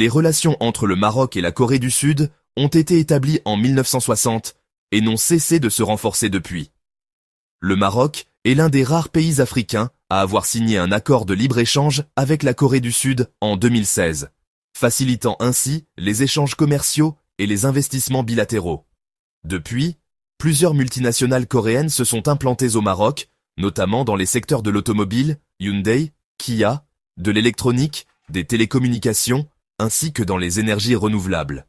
Les relations entre le Maroc et la Corée du Sud ont été établies en 1960 et n'ont cessé de se renforcer depuis. Le Maroc est l'un des rares pays africains à avoir signé un accord de libre-échange avec la Corée du Sud en 2016, facilitant ainsi les échanges commerciaux et les investissements bilatéraux. Depuis, plusieurs multinationales coréennes se sont implantées au Maroc, notamment dans les secteurs de l'automobile, Hyundai, Kia, de l'électronique, des télécommunications, ainsi que dans les énergies renouvelables.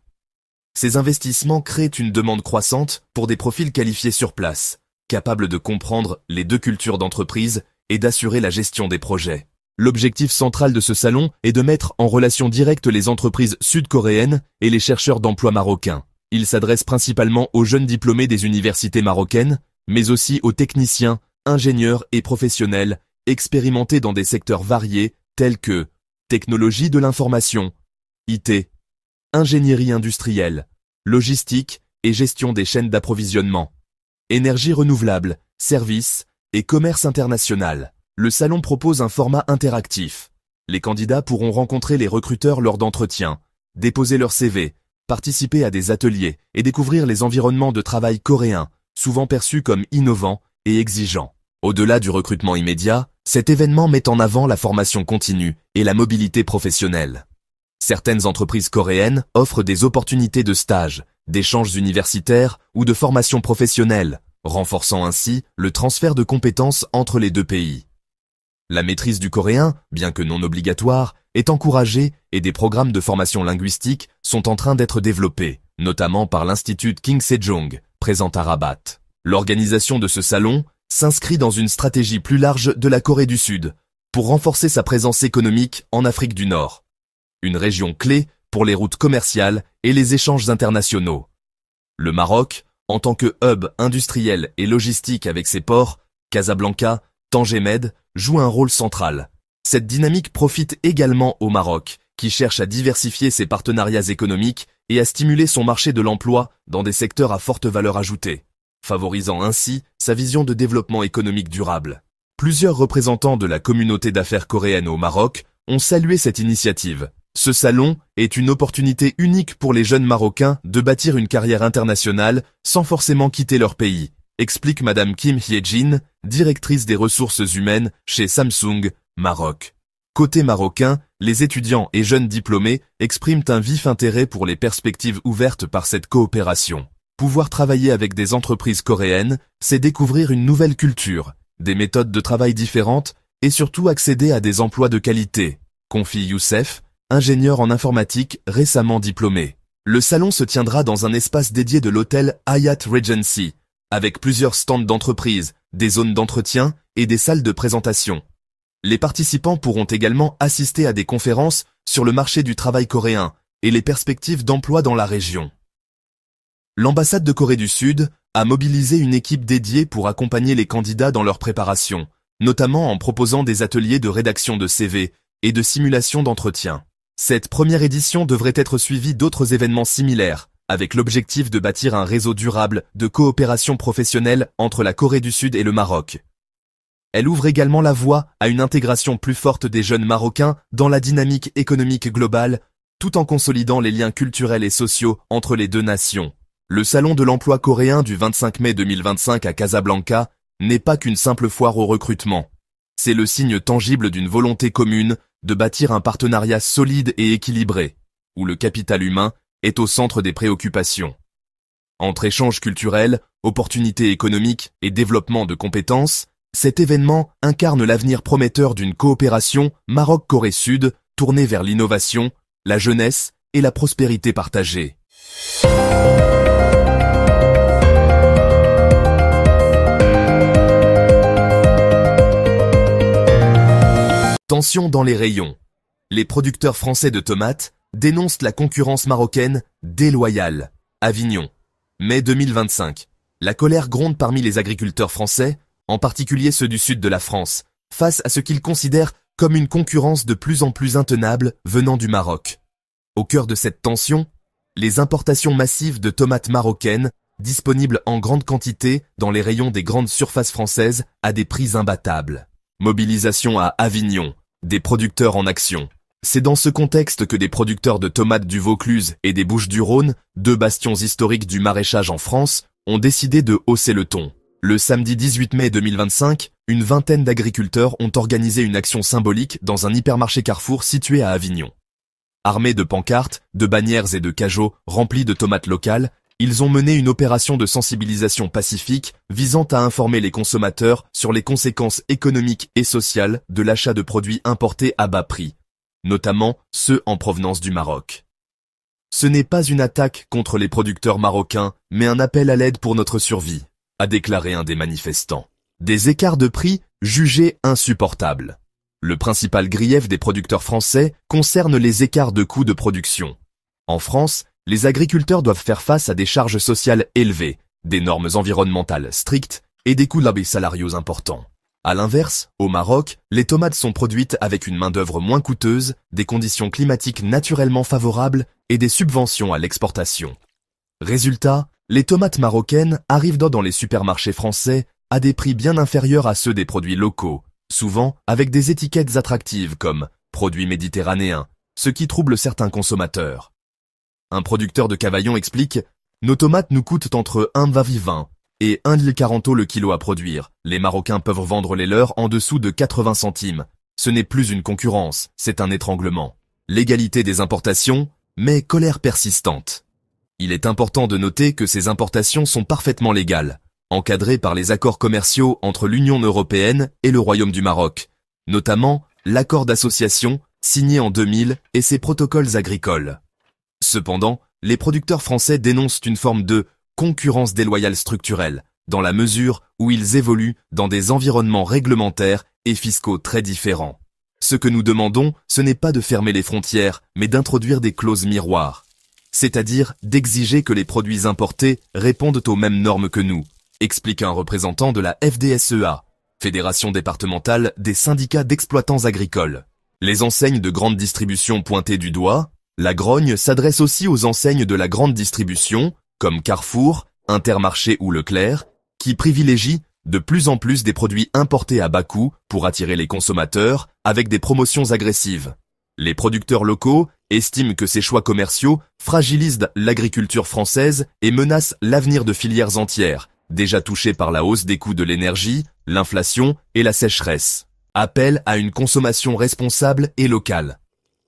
Ces investissements créent une demande croissante pour des profils qualifiés sur place, capables de comprendre les deux cultures d'entreprise et d'assurer la gestion des projets. L'objectif central de ce salon est de mettre en relation directe les entreprises sud-coréennes et les chercheurs d'emploi marocains. Il s'adresse principalement aux jeunes diplômés des universités marocaines, mais aussi aux techniciens, ingénieurs et professionnels expérimentés dans des secteurs variés tels que technologie de l'information, IT, ingénierie industrielle, logistique et gestion des chaînes d'approvisionnement, énergie renouvelable, services et commerce international. Le salon propose un format interactif. Les candidats pourront rencontrer les recruteurs lors d'entretiens, déposer leur CV, participer à des ateliers et découvrir les environnements de travail coréens, souvent perçus comme innovants et exigeants. Au-delà du recrutement immédiat, cet événement met en avant la formation continue et la mobilité professionnelle. Certaines entreprises coréennes offrent des opportunités de stage, d'échanges universitaires ou de formation professionnelle, renforçant ainsi le transfert de compétences entre les deux pays. La maîtrise du coréen, bien que non obligatoire, est encouragée et des programmes de formation linguistique sont en train d'être développés, notamment par l'Institut King Sejong, présent à Rabat. L'organisation de ce salon s'inscrit dans une stratégie plus large de la Corée du Sud pour renforcer sa présence économique en Afrique du Nord, une région clé pour les routes commerciales et les échanges internationaux. Le Maroc, en tant que hub industriel et logistique avec ses ports, Casablanca, Tanger Med, joue un rôle central. Cette dynamique profite également au Maroc, qui cherche à diversifier ses partenariats économiques et à stimuler son marché de l'emploi dans des secteurs à forte valeur ajoutée, favorisant ainsi sa vision de développement économique durable. Plusieurs représentants de la communauté d'affaires coréenne au Maroc ont salué cette initiative. Ce salon est une opportunité unique pour les jeunes Marocains de bâtir une carrière internationale sans forcément quitter leur pays, explique Madame Kim Hye-jin, directrice des ressources humaines chez Samsung, Maroc. Côté marocain, les étudiants et jeunes diplômés expriment un vif intérêt pour les perspectives ouvertes par cette coopération. Pouvoir travailler avec des entreprises coréennes, c'est découvrir une nouvelle culture, des méthodes de travail différentes et surtout accéder à des emplois de qualité, confie Youssef, ingénieur en informatique récemment diplômé. Le salon se tiendra dans un espace dédié de l'hôtel Hyatt Regency, avec plusieurs stands d'entreprise, des zones d'entretien et des salles de présentation. Les participants pourront également assister à des conférences sur le marché du travail coréen et les perspectives d'emploi dans la région. L'ambassade de Corée du Sud a mobilisé une équipe dédiée pour accompagner les candidats dans leur préparation, notamment en proposant des ateliers de rédaction de CV et de simulation d'entretien. Cette première édition devrait être suivie d'autres événements similaires, avec l'objectif de bâtir un réseau durable de coopération professionnelle entre la Corée du Sud et le Maroc. Elle ouvre également la voie à une intégration plus forte des jeunes Marocains dans la dynamique économique globale, tout en consolidant les liens culturels et sociaux entre les deux nations. Le salon de l'emploi coréen du 25 mai 2025 à Casablanca n'est pas qu'une simple foire au recrutement. C'est le signe tangible d'une volonté commune de bâtir un partenariat solide et équilibré, où le capital humain est au centre des préoccupations. Entre échanges culturels, opportunités économiques et développement de compétences, cet événement incarne l'avenir prometteur d'une coopération Maroc-Corée Sud tournée vers l'innovation, la jeunesse et la prospérité partagée. Tension dans les rayons. Les producteurs français de tomates dénoncent la concurrence marocaine déloyale. Avignon. Mai 2025. La colère gronde parmi les agriculteurs français, en particulier ceux du sud de la France, face à ce qu'ils considèrent comme une concurrence de plus en plus intenable venant du Maroc. Au cœur de cette tension, les importations massives de tomates marocaines, disponibles en grande quantité dans les rayons des grandes surfaces françaises à des prix imbattables. Mobilisation à Avignon, des producteurs en action. C'est dans ce contexte que des producteurs de tomates du Vaucluse et des Bouches-du-Rhône, deux bastions historiques du maraîchage en France, ont décidé de hausser le ton. Le samedi 18 mai 2025, une vingtaine d'agriculteurs ont organisé une action symbolique dans un hypermarché Carrefour situé à Avignon. Armés de pancartes, de bannières et de cajots remplis de tomates locales, ils ont mené une opération de sensibilisation pacifique visant à informer les consommateurs sur les conséquences économiques et sociales de l'achat de produits importés à bas prix, notamment ceux en provenance du Maroc. Ce n'est pas une attaque contre les producteurs marocains, mais un appel à l'aide pour notre survie, a déclaré un des manifestants. Des écarts de prix jugés insupportables. Le principal grief des producteurs français concerne les écarts de coûts de production. En France, les agriculteurs doivent faire face à des charges sociales élevées, des normes environnementales strictes et des coûts salariaux importants. À l'inverse, au Maroc, les tomates sont produites avec une main-d'œuvre moins coûteuse, des conditions climatiques naturellement favorables et des subventions à l'exportation. Résultat, les tomates marocaines arrivent dans les supermarchés français à des prix bien inférieurs à ceux des produits locaux, souvent avec des étiquettes attractives comme « produits méditerranéens », ce qui trouble certains consommateurs. Un producteur de Cavaillon explique « Nos tomates nous coûtent entre 1,20 et 1,40 € le kilo à produire. Les Marocains peuvent vendre les leurs en dessous de 80 centimes. Ce n'est plus une concurrence, c'est un étranglement. Légalité des importations, mais colère persistante. Il est important de noter que ces importations sont parfaitement légales, encadrées par les accords commerciaux entre l'Union européenne et le Royaume du Maroc, notamment l'accord d'association signé en 2000 et ses protocoles agricoles. Cependant, les producteurs français dénoncent une forme de concurrence déloyale structurelle, dans la mesure où ils évoluent dans des environnements réglementaires et fiscaux très différents. Ce que nous demandons, ce n'est pas de fermer les frontières, mais d'introduire des clauses miroirs, c'est-à-dire d'exiger que les produits importés répondent aux mêmes normes que nous, explique un représentant de la FDSEA, Fédération départementale des syndicats d'exploitants agricoles. Les enseignes de grande distribution pointées du doigt, la grogne s'adresse aussi aux enseignes de la grande distribution, comme Carrefour, Intermarché ou Leclerc, qui privilégient de plus en plus des produits importés à bas coût pour attirer les consommateurs avec des promotions agressives. Les producteurs locaux estiment que ces choix commerciaux fragilisent l'agriculture française et menacent l'avenir de filières entières, déjà touchées par la hausse des coûts de l'énergie, l'inflation et la sécheresse. Appel à une consommation responsable et locale.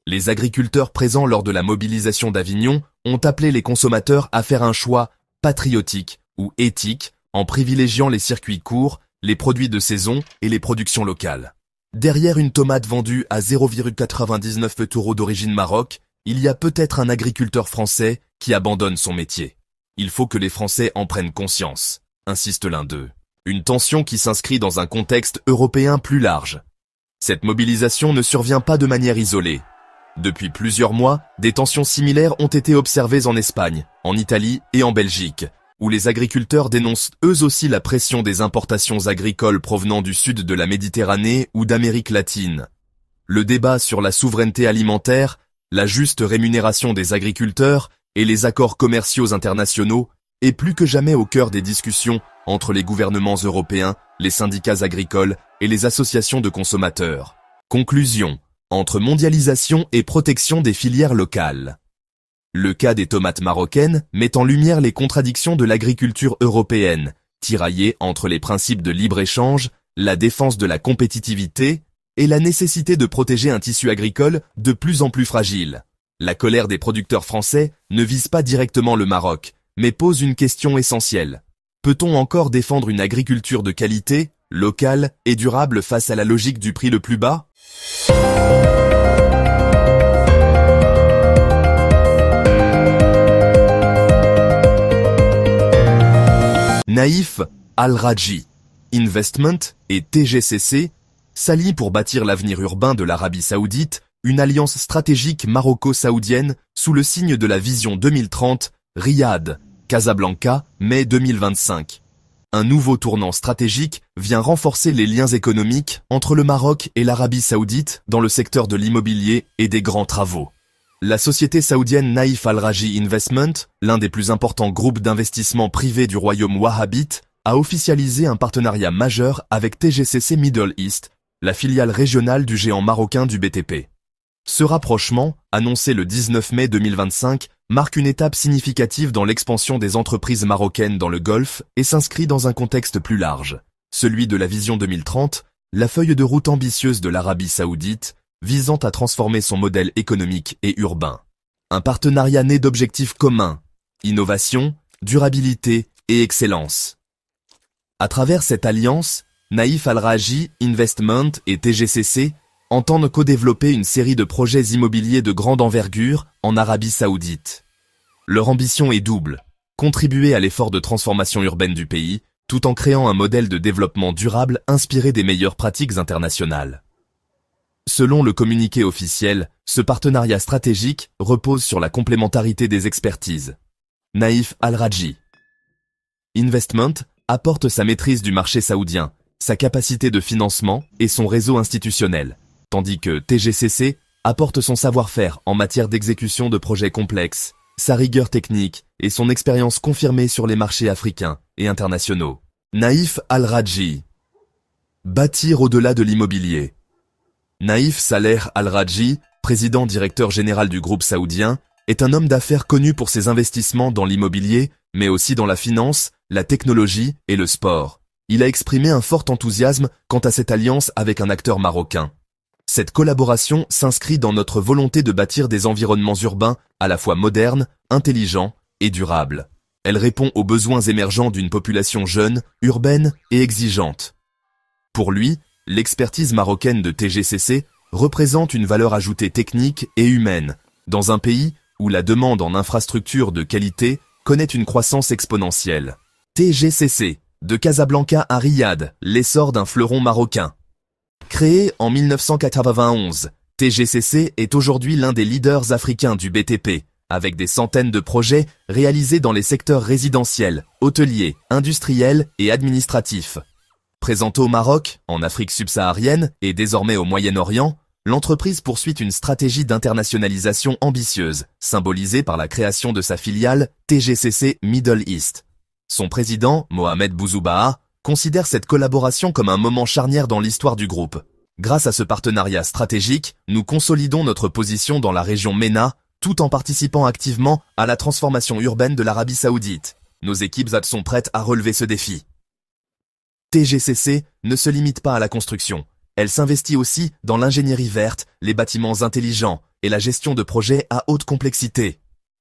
Les agriculteurs présents lors de la mobilisation d'Avignon ont appelé les consommateurs à faire un choix patriotique ou éthique en privilégiant les circuits courts, les produits de saison et les productions locales. Derrière une tomate vendue à 0,99 € d'origine Maroc, il y a peut-être un agriculteur français qui abandonne son métier. Il faut que les Français en prennent conscience, insiste l'un d'eux. Une tension qui s'inscrit dans un contexte européen plus large. Cette mobilisation ne survient pas de manière isolée. Depuis plusieurs mois, des tensions similaires ont été observées en Espagne, en Italie et en Belgique, où les agriculteurs dénoncent eux aussi la pression des importations agricoles provenant du sud de la Méditerranée ou d'Amérique latine. Le débat sur la souveraineté alimentaire, la juste rémunération des agriculteurs et les accords commerciaux internationaux est plus que jamais au cœur des discussions entre les gouvernements européens, les syndicats agricoles et les associations de consommateurs. Conclusion. Entre mondialisation et protection des filières locales. Le cas des tomates marocaines met en lumière les contradictions de l'agriculture européenne, tiraillée entre les principes de libre-échange, la défense de la compétitivité et la nécessité de protéger un tissu agricole de plus en plus fragile. La colère des producteurs français ne vise pas directement le Maroc, mais pose une question essentielle. Peut-on encore défendre une agriculture de qualité, locale et durable face à la logique du prix le plus bas ? Naïf Al-Rajhi Investment et TGCC s'allient pour bâtir l'avenir urbain de l'Arabie Saoudite, une alliance stratégique maroco-saoudienne sous le signe de la vision 2030, Riyad, Casablanca, mai 2025. Un nouveau tournant stratégique vient renforcer les liens économiques entre le Maroc et l'Arabie Saoudite dans le secteur de l'immobilier et des grands travaux. La société saoudienne Naïf Al-Rajhi Investment, l'un des plus importants groupes d'investissement privés du royaume wahhabite, a officialisé un partenariat majeur avec TGCC Middle East, la filiale régionale du géant marocain du BTP. Ce rapprochement, annoncé le 19 mai 2025, marque une étape significative dans l'expansion des entreprises marocaines dans le Golfe et s'inscrit dans un contexte plus large, celui de la vision 2030, la feuille de route ambitieuse de l'Arabie saoudite, visant à transformer son modèle économique et urbain. Un partenariat né d'objectifs communs, innovation, durabilité et excellence. À travers cette alliance, Naïf Al Rajhi Investment et TGCC entendent co-développer une série de projets immobiliers de grande envergure en Arabie saoudite. Leur ambition est double, contribuer à l'effort de transformation urbaine du pays, tout en créant un modèle de développement durable inspiré des meilleures pratiques internationales. Selon le communiqué officiel, ce partenariat stratégique repose sur la complémentarité des expertises. Naïf Al Rajhi Investment apporte sa maîtrise du marché saoudien, sa capacité de financement et son réseau institutionnel, tandis que TGCC apporte son savoir-faire en matière d'exécution de projets complexes, sa rigueur technique et son expérience confirmée sur les marchés africains et internationaux. Naïf Al Rajhi bâtir au-delà de l'immobilier. Naïf Saleh Al Rajhi, président-directeur général du groupe saoudien, est un homme d'affaires connu pour ses investissements dans l'immobilier, mais aussi dans la finance, la technologie et le sport. Il a exprimé un fort enthousiasme quant à cette alliance avec un acteur marocain. Cette collaboration s'inscrit dans notre volonté de bâtir des environnements urbains à la fois modernes, intelligents et durables. Elle répond aux besoins émergents d'une population jeune, urbaine et exigeante. Pour lui, l'expertise marocaine de TGCC représente une valeur ajoutée technique et humaine, dans un pays où la demande en infrastructures de qualité connaît une croissance exponentielle. TGCC, de Casablanca à Riyad, l'essor d'un fleuron marocain. Créé en 1991, TGCC est aujourd'hui l'un des leaders africains du BTP, avec des centaines de projets réalisés dans les secteurs résidentiels, hôteliers, industriels et administratifs. Présentée au Maroc, en Afrique subsaharienne et désormais au Moyen-Orient, l'entreprise poursuit une stratégie d'internationalisation ambitieuse, symbolisée par la création de sa filiale TGCC Middle East. Son président, Mohamed Bouzoubaha, considère cette collaboration comme un moment charnière dans l'histoire du groupe. Grâce à ce partenariat stratégique, nous consolidons notre position dans la région MENA, tout en participant activement à la transformation urbaine de l'Arabie saoudite. Nos équipes sont prêtes à relever ce défi. TGCC ne se limite pas à la construction. Elle s'investit aussi dans l'ingénierie verte, les bâtiments intelligents et la gestion de projets à haute complexité.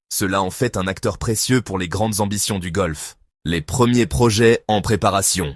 Cela en fait un acteur précieux pour les grandes ambitions du Golfe. Les premiers projets en préparation.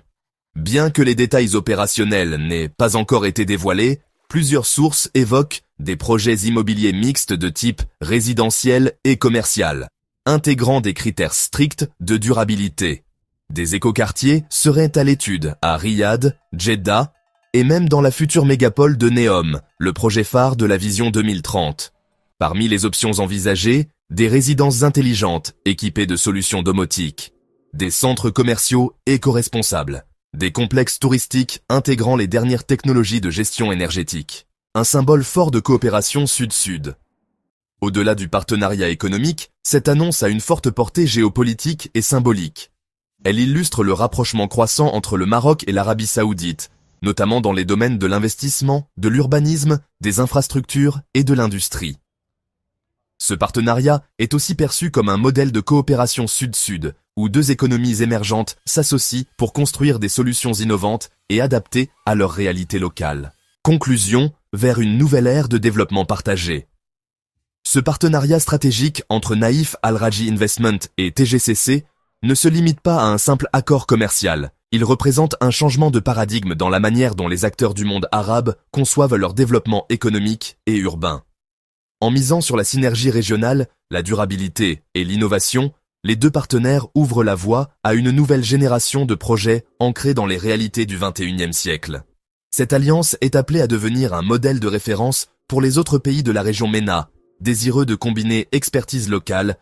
Bien que les détails opérationnels n'aient pas encore été dévoilés, plusieurs sources évoquent des projets immobiliers mixtes de type résidentiel et commercial, intégrant des critères stricts de durabilité. Des écoquartiers seraient à l'étude à Riyad, Jeddah et même dans la future mégapole de Neom, le projet phare de la vision 2030. Parmi les options envisagées, des résidences intelligentes équipées de solutions domotiques, des centres commerciaux éco-responsables, des complexes touristiques intégrant les dernières technologies de gestion énergétique. Un symbole fort de coopération sud-sud. Au-delà du partenariat économique, cette annonce a une forte portée géopolitique et symbolique. Elle illustre le rapprochement croissant entre le Maroc et l'Arabie saoudite, notamment dans les domaines de l'investissement, de l'urbanisme, des infrastructures et de l'industrie. Ce partenariat est aussi perçu comme un modèle de coopération sud-sud, où deux économies émergentes s'associent pour construire des solutions innovantes et adaptées à leur réalité locale. Conclusion, vers une nouvelle ère de développement partagé. Ce partenariat stratégique entre Naïf Al Rajhi Investment et TGCC ne se limite pas à un simple accord commercial. Il représente un changement de paradigme dans la manière dont les acteurs du monde arabe conçoivent leur développement économique et urbain. En misant sur la synergie régionale, la durabilité et l'innovation, les deux partenaires ouvrent la voie à une nouvelle génération de projets ancrés dans les réalités du XXIe siècle. Cette alliance est appelée à devenir un modèle de référence pour les autres pays de la région MENA, désireux de combiner expertise locale